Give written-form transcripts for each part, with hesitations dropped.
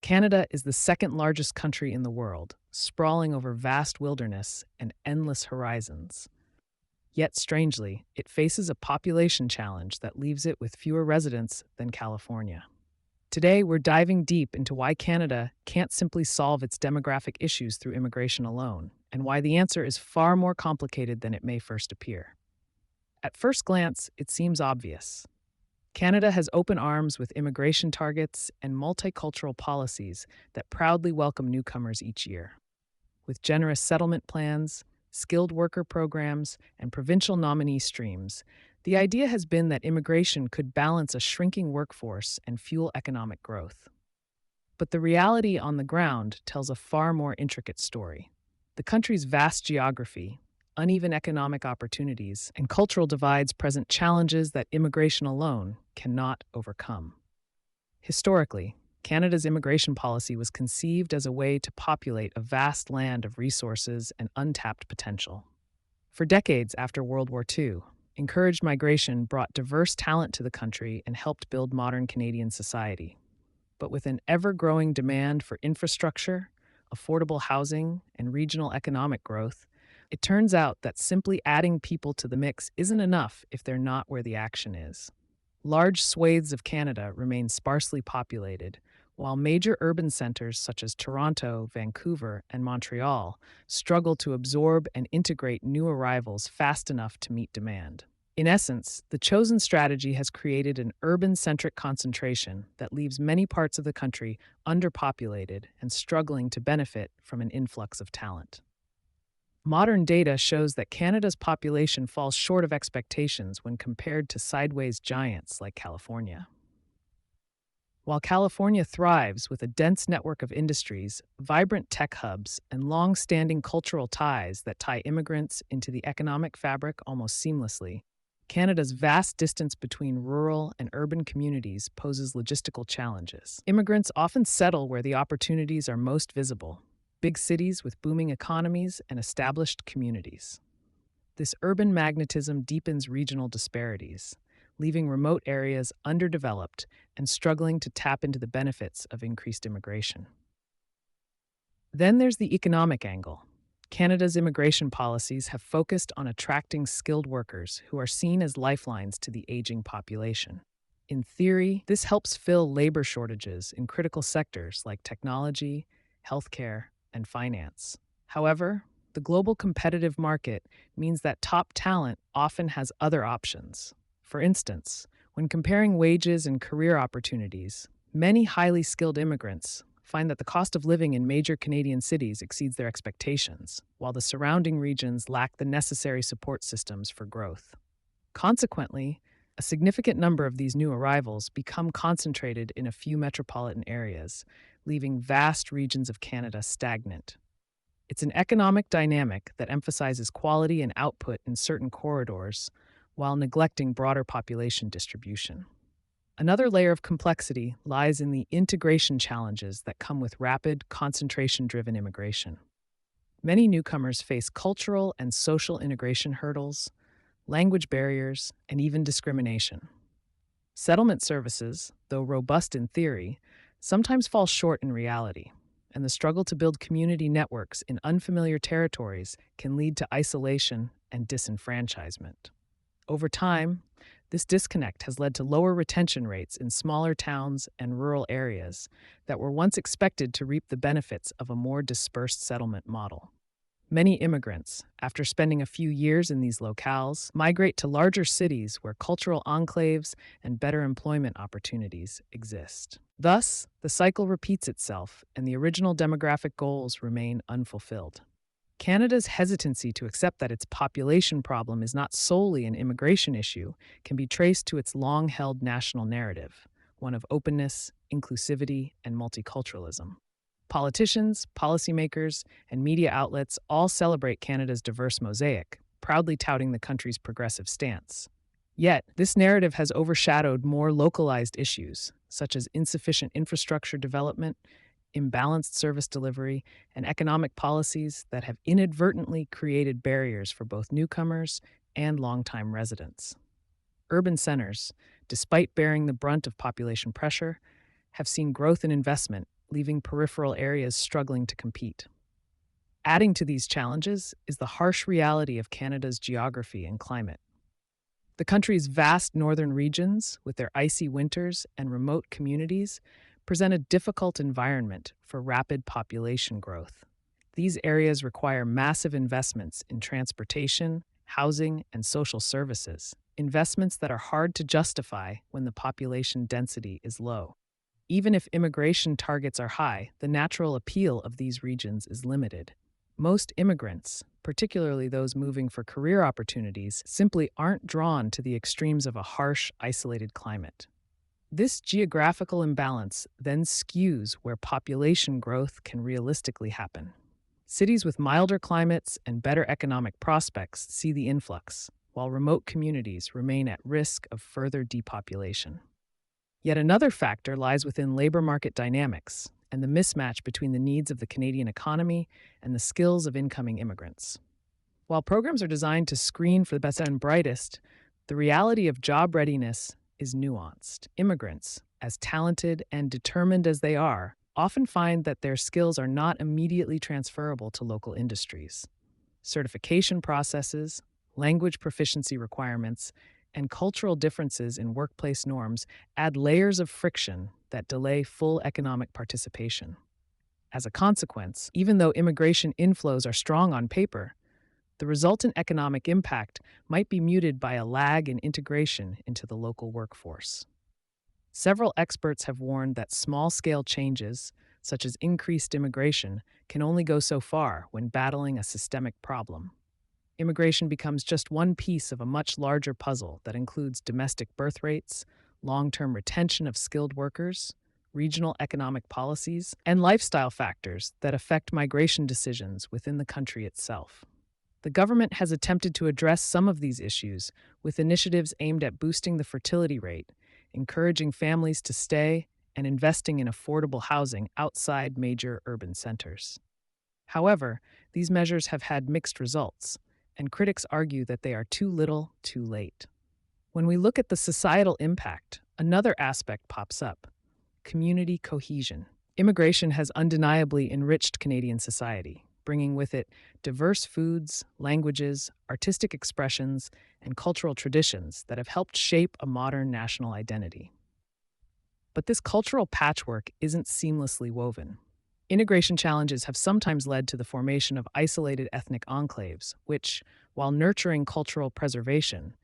Canada is the second largest country in the world, sprawling over vast wilderness and endless horizons. Yet, strangely, it faces a population challenge that leaves it with fewer residents than California. Today, we're diving deep into why Canada can't simply solve its demographic issues through immigration alone, and why the answer is far more complicated than it may first appear. At first glance, it seems obvious. Canada has open arms with immigration targets and multicultural policies that proudly welcome newcomers each year. With generous settlement plans, skilled worker programs, and provincial nominee streams, the idea has been that immigration could balance a shrinking workforce and fuel economic growth. But the reality on the ground tells a far more intricate story. The country's vast geography, uneven economic opportunities, and cultural divides present challenges that immigration alone cannot overcome. Historically, Canada's immigration policy was conceived as a way to populate a vast land of resources and untapped potential. For decades after World War II, encouraged migration brought diverse talent to the country and helped build modern Canadian society. But with an ever-growing demand for infrastructure, affordable housing, and regional economic growth, it turns out that simply adding people to the mix isn't enough if they're not where the action is. Large swathes of Canada remain sparsely populated, while major urban centers such as Toronto, Vancouver, and Montreal struggle to absorb and integrate new arrivals fast enough to meet demand. In essence, the chosen strategy has created an urban-centric concentration that leaves many parts of the country underpopulated and struggling to benefit from an influx of talent. Modern data shows that Canada's population falls short of expectations when compared to sideways giants like California. While California thrives with a dense network of industries, vibrant tech hubs, and long-standing cultural ties that tie immigrants into the economic fabric almost seamlessly, Canada's vast distance between rural and urban communities poses logistical challenges. Immigrants often settle where the opportunities are most visible, big cities with booming economies and established communities. This urban magnetism deepens regional disparities, leaving remote areas underdeveloped and struggling to tap into the benefits of increased immigration. Then there's the economic angle. Canada's immigration policies have focused on attracting skilled workers who are seen as lifelines to the aging population. In theory, this helps fill labor shortages in critical sectors like technology, healthcare, and finance. However, the global competitive market means that top talent often has other options. For instance, when comparing wages and career opportunities, many highly skilled immigrants find that the cost of living in major Canadian cities exceeds their expectations, while the surrounding regions lack the necessary support systems for growth. Consequently, a significant number of these new arrivals become concentrated in a few metropolitan areas, leaving vast regions of Canada stagnant. It's an economic dynamic that emphasizes quality and output in certain corridors while neglecting broader population distribution. Another layer of complexity lies in the integration challenges that come with rapid, concentration-driven immigration. Many newcomers face cultural and social integration hurdles, language barriers, and even discrimination. Settlement services, though robust in theory, sometimes fall short in reality, and the struggle to build community networks in unfamiliar territories can lead to isolation and disenfranchisement. Over time, this disconnect has led to lower retention rates in smaller towns and rural areas that were once expected to reap the benefits of a more dispersed settlement model. Many immigrants, after spending a few years in these locales, migrate to larger cities where cultural enclaves and better employment opportunities exist. Thus, the cycle repeats itself and the original demographic goals remain unfulfilled. Canada's hesitancy to accept that its population problem is not solely an immigration issue can be traced to its long-held national narrative, one of openness, inclusivity, and multiculturalism. Politicians, policymakers, and media outlets all celebrate Canada's diverse mosaic, proudly touting the country's progressive stance. Yet, this narrative has overshadowed more localized issues, such as insufficient infrastructure development, imbalanced service delivery, and economic policies that have inadvertently created barriers for both newcomers and longtime residents. Urban centers, despite bearing the brunt of population pressure, have seen growth in investment leaving peripheral areas struggling to compete. Adding to these challenges is the harsh reality of Canada's geography and climate. The country's vast northern regions, with their icy winters and remote communities, present a difficult environment for rapid population growth. These areas require massive investments in transportation, housing, and social services, investments that are hard to justify when the population density is low. Even if immigration targets are high, the natural appeal of these regions is limited. Most immigrants, particularly those moving for career opportunities, simply aren't drawn to the extremes of a harsh, isolated climate. This geographical imbalance then skews where population growth can realistically happen. Cities with milder climates and better economic prospects see the influx, while remote communities remain at risk of further depopulation. Yet another factor lies within labor market dynamics and the mismatch between the needs of the Canadian economy and the skills of incoming immigrants. While programs are designed to screen for the best and brightest, the reality of job readiness is nuanced. Immigrants, as talented and determined as they are, often find that their skills are not immediately transferable to local industries. Certification processes, language proficiency requirements, and cultural differences in workplace norms add layers of friction that delay full economic participation. As a consequence, even though immigration inflows are strong on paper, the resultant economic impact might be muted by a lag in integration into the local workforce. Several experts have warned that small-scale changes, such as increased immigration, can only go so far when battling a systemic problem. Immigration becomes just one piece of a much larger puzzle that includes domestic birth rates, long-term retention of skilled workers, regional economic policies, and lifestyle factors that affect migration decisions within the country itself. The government has attempted to address some of these issues with initiatives aimed at boosting the fertility rate, encouraging families to stay, and investing in affordable housing outside major urban centers. However, these measures have had mixed results, and critics argue that they are too little, too late. When we look at the societal impact, another aspect pops up: community cohesion. Immigration has undeniably enriched Canadian society, bringing with it diverse foods, languages, artistic expressions, and cultural traditions that have helped shape a modern national identity. But this cultural patchwork isn't seamlessly woven. Integration challenges have sometimes led to the formation of isolated ethnic enclaves, which, while nurturing cultural preservation,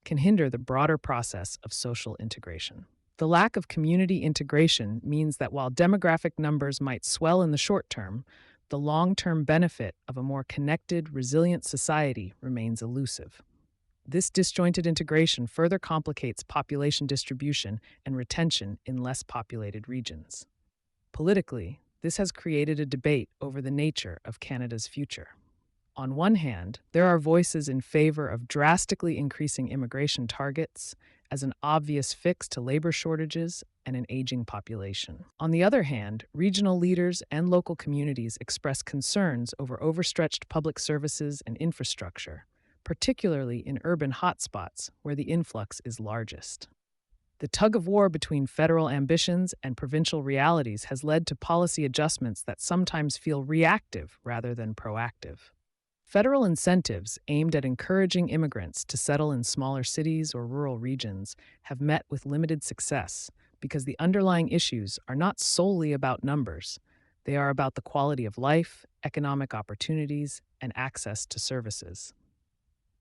can hinder the broader process of social integration. The lack of community integration means that while demographic numbers might swell in the short term, the long-term benefit of a more connected, resilient society remains elusive. This disjointed integration further complicates population distribution and retention in less populated regions. Politically, this has created a debate over the nature of Canada's future. On one hand, there are voices in favor of drastically increasing immigration targets as an obvious fix to labor shortages and an aging population. On the other hand, regional leaders and local communities express concerns over overstretched public services and infrastructure, particularly in urban hotspots where the influx is largest. The tug-of-war between federal ambitions and provincial realities has led to policy adjustments that sometimes feel reactive rather than proactive. Federal incentives aimed at encouraging immigrants to settle in smaller cities or rural regions have met with limited success because the underlying issues are not solely about numbers. They are about the quality of life, economic opportunities, and access to services.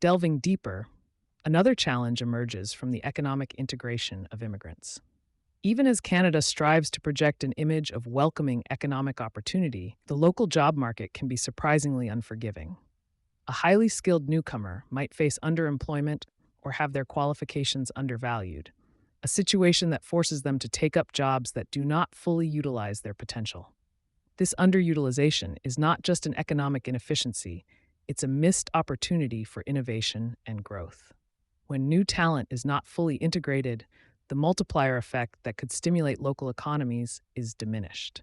Delving deeper, another challenge emerges from the economic integration of immigrants. Even as Canada strives to project an image of welcoming economic opportunity, the local job market can be surprisingly unforgiving. A highly skilled newcomer might face underemployment or have their qualifications undervalued, a situation that forces them to take up jobs that do not fully utilize their potential. This underutilization is not just an economic inefficiency, it's a missed opportunity for innovation and growth. When new talent is not fully integrated, the multiplier effect that could stimulate local economies is diminished.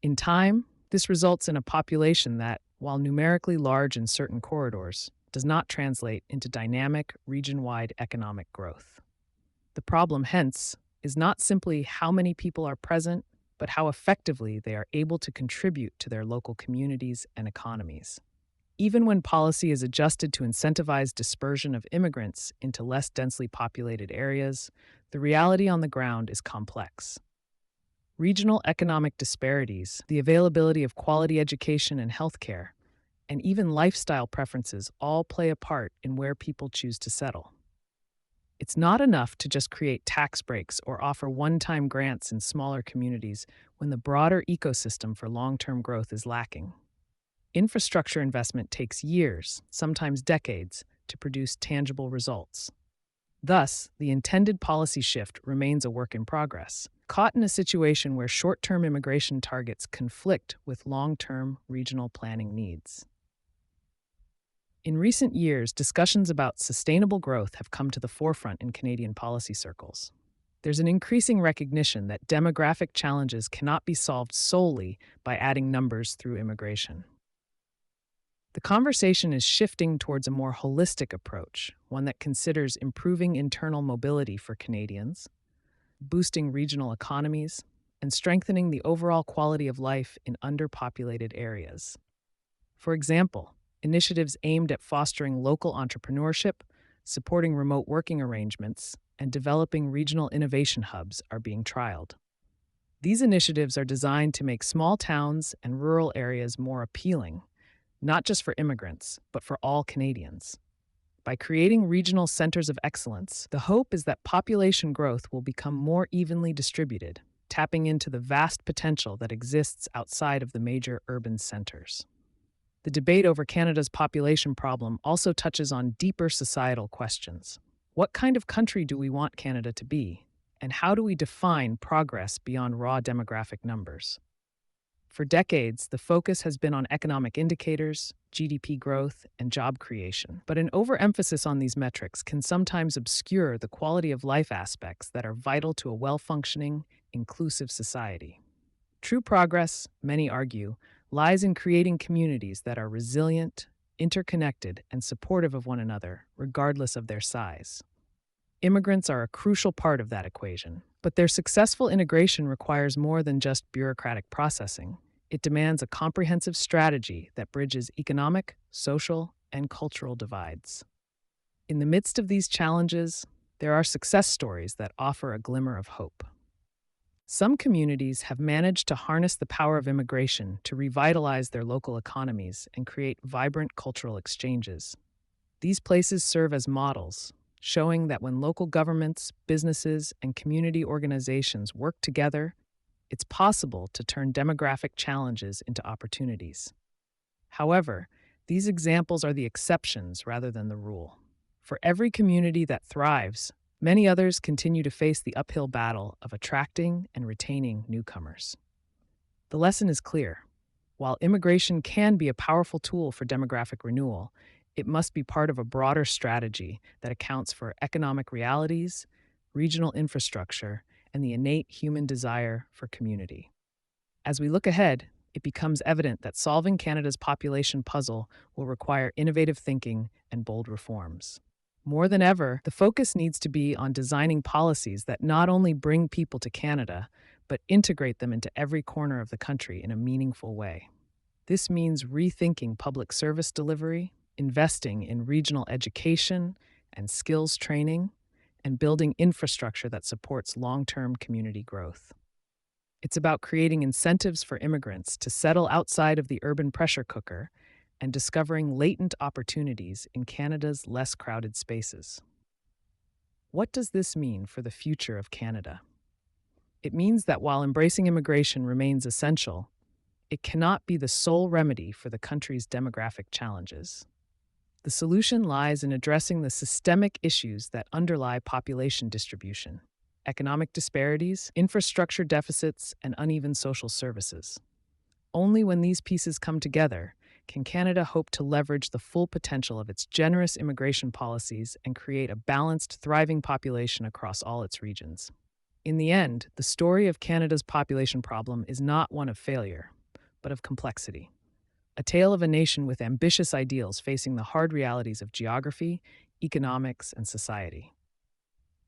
In time, this results in a population that, while numerically large in certain corridors, does not translate into dynamic, region-wide economic growth. The problem, hence, is not simply how many people are present, but how effectively they are able to contribute to their local communities and economies. Even when policy is adjusted to incentivize dispersion of immigrants into less densely populated areas, the reality on the ground is complex. Regional economic disparities, the availability of quality education and healthcare, and even lifestyle preferences all play a part in where people choose to settle. It's not enough to just create tax breaks or offer one-time grants in smaller communities when the broader ecosystem for long-term growth is lacking. Infrastructure investment takes years, sometimes decades, to produce tangible results. Thus, the intended policy shift remains a work in progress, caught in a situation where short-term immigration targets conflict with long-term regional planning needs. In recent years, discussions about sustainable growth have come to the forefront in Canadian policy circles. There's an increasing recognition that demographic challenges cannot be solved solely by adding numbers through immigration. The conversation is shifting towards a more holistic approach, one that considers improving internal mobility for Canadians, boosting regional economies, and strengthening the overall quality of life in underpopulated areas. For example, initiatives aimed at fostering local entrepreneurship, supporting remote working arrangements, and developing regional innovation hubs are being trialed. These initiatives are designed to make small towns and rural areas more appealing, not just for immigrants, but for all Canadians. By creating regional centers of excellence, the hope is that population growth will become more evenly distributed, tapping into the vast potential that exists outside of the major urban centers. The debate over Canada's population problem also touches on deeper societal questions. What kind of country do we want Canada to be? And how do we define progress beyond raw demographic numbers? For decades, the focus has been on economic indicators, GDP growth, and job creation. But an overemphasis on these metrics can sometimes obscure the quality of life aspects that are vital to a well-functioning, inclusive society. True progress, many argue, lies in creating communities that are resilient, interconnected, and supportive of one another, regardless of their size. Immigrants are a crucial part of that equation, but their successful integration requires more than just bureaucratic processing. It demands a comprehensive strategy that bridges economic, social, and cultural divides. In the midst of these challenges, there are success stories that offer a glimmer of hope. Some communities have managed to harness the power of immigration to revitalize their local economies and create vibrant cultural exchanges. These places serve as models, showing that when local governments, businesses, and community organizations work together, it's possible to turn demographic challenges into opportunities. However, these examples are the exceptions rather than the rule. For every community that thrives, many others continue to face the uphill battle of attracting and retaining newcomers. The lesson is clear. While immigration can be a powerful tool for demographic renewal, it must be part of a broader strategy that accounts for economic realities, regional infrastructure, and the innate human desire for community. As we look ahead, it becomes evident that solving Canada's population puzzle will require innovative thinking and bold reforms. More than ever, the focus needs to be on designing policies that not only bring people to Canada, but integrate them into every corner of the country in a meaningful way. This means rethinking public service delivery, investing in regional education and skills training, and building infrastructure that supports long-term community growth. It's about creating incentives for immigrants to settle outside of the urban pressure cooker and discovering latent opportunities in Canada's less crowded spaces. What does this mean for the future of Canada? It means that while embracing immigration remains essential, it cannot be the sole remedy for the country's demographic challenges. The solution lies in addressing the systemic issues that underlie population distribution, economic disparities, infrastructure deficits, and uneven social services. Only when these pieces come together can Canada hope to leverage the full potential of its generous immigration policies and create a balanced, thriving population across all its regions. In the end, the story of Canada's population problem is not one of failure, but of complexity. A tale of a nation with ambitious ideals facing the hard realities of geography, economics, and society.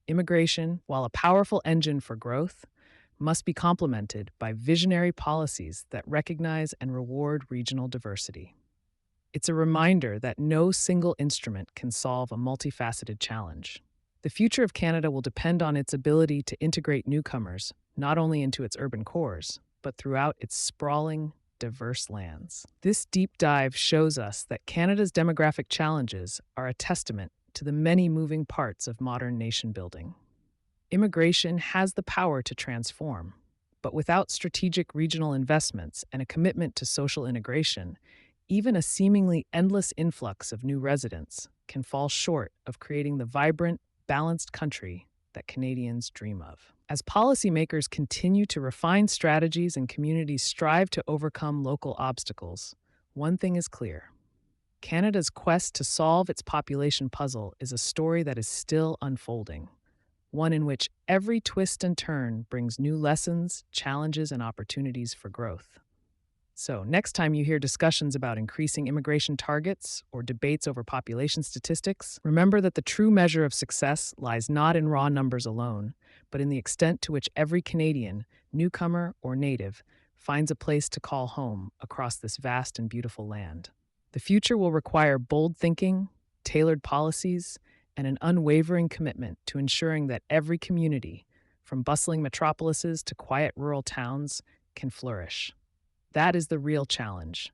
Immigration, while a powerful engine for growth, must be complemented by visionary policies that recognize and reward regional diversity. It's a reminder that no single instrument can solve a multifaceted challenge. The future of Canada will depend on its ability to integrate newcomers, not only into its urban cores, but throughout its sprawling, diverse lands. This deep dive shows us that Canada's demographic challenges are a testament to the many moving parts of modern nation building. Immigration has the power to transform, but without strategic regional investments and a commitment to social integration, even a seemingly endless influx of new residents can fall short of creating the vibrant, balanced country that Canadians dream of. As policymakers continue to refine strategies and communities strive to overcome local obstacles, one thing is clear. Canada's quest to solve its population puzzle is a story that is still unfolding, one in which every twist and turn brings new lessons, challenges, and opportunities for growth. So, next time you hear discussions about increasing immigration targets or debates over population statistics, remember that the true measure of success lies not in raw numbers alone, but in the extent to which every Canadian, newcomer or native, finds a place to call home across this vast and beautiful land. The future will require bold thinking, tailored policies, and an unwavering commitment to ensuring that every community, from bustling metropolises to quiet rural towns, can flourish. That is the real challenge,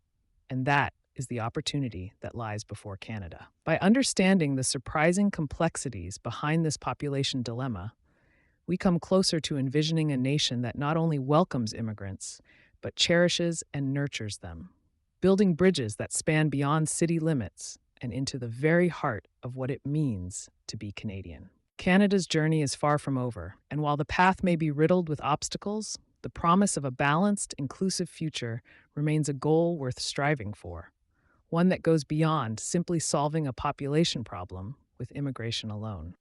and that is the opportunity that lies before Canada. By understanding the surprising complexities behind this population dilemma, we come closer to envisioning a nation that not only welcomes immigrants, but cherishes and nurtures them, building bridges that span beyond city limits and into the very heart of what it means to be Canadian. Canada's journey is far from over, and while the path may be riddled with obstacles, the promise of a balanced, inclusive future remains a goal worth striving for, one that goes beyond simply solving a population problem with immigration alone.